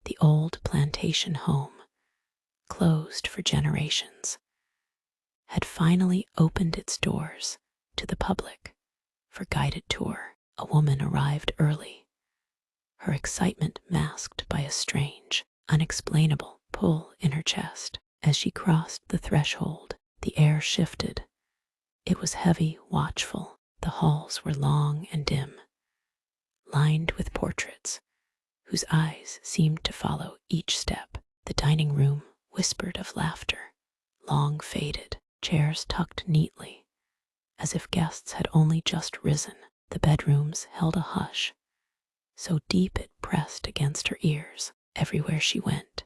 The old plantation home, closed for generations, had finally opened its doors to the public for guided tour. A woman arrived early, her excitement masked by a strange, unexplainable pull in her chest. As she crossed the threshold, the air shifted. It was heavy, watchful. The halls were long and dim, lined with portraits whose eyes seemed to follow each step. The dining room whispered of laughter, long faded, chairs tucked neatly, as if guests had only just risen. The bedrooms held a hush, so deep it pressed against her ears. Everywhere she went,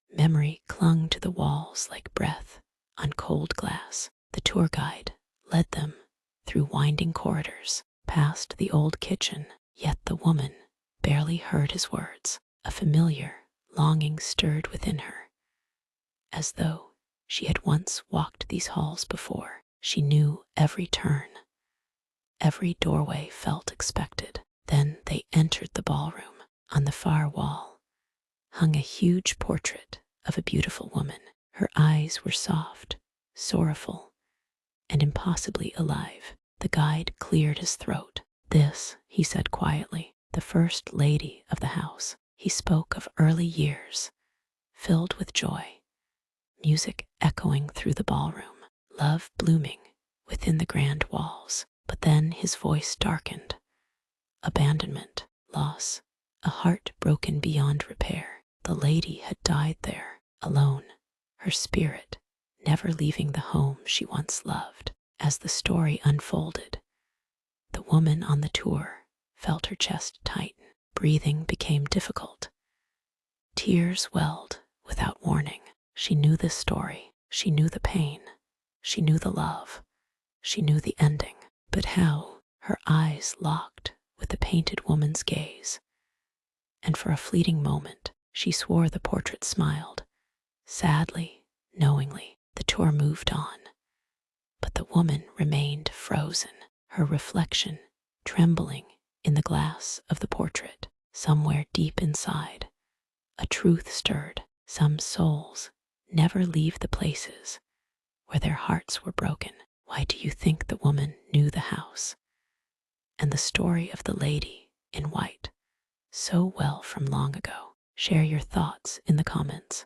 memory clung to the walls like breath on cold glass. The tour guide led them through winding corridors, past the old kitchen, yet the woman barely heard his words. A familiar longing stirred within her, as though she had once walked these halls before. She knew every turn, every doorway felt expected. Then they entered the ballroom. On the far wall hung a huge portrait of a beautiful woman. Her eyes were soft, sorrowful, and impossibly alive. The guide cleared his throat. "This," he said quietly, "the first lady of the house." He spoke of early years, filled with joy, music echoing through the ballroom, love blooming within the grand walls. But then his voice darkened. Abandonment, loss, a heart broken beyond repair. The lady had died there, alone, her spirit never leaving the home she once loved. As the story unfolded, the woman on the tour felt her chest tighten. Breathing became difficult. Tears welled without warning. She knew this story. She knew the pain. She knew the love. She knew the ending. But how? Her eyes locked with the painted woman's gaze, and for a fleeting moment she swore the portrait smiled, sadly, knowingly. The tour moved on, but the woman remained frozen, her reflection trembling in the glass of the portrait. Somewhere deep inside, a truth stirred. Some souls never leave the places where their hearts were broken. Why do you think the woman knew the house and the story of the lady in white so well from long ago? Share your thoughts in the comments.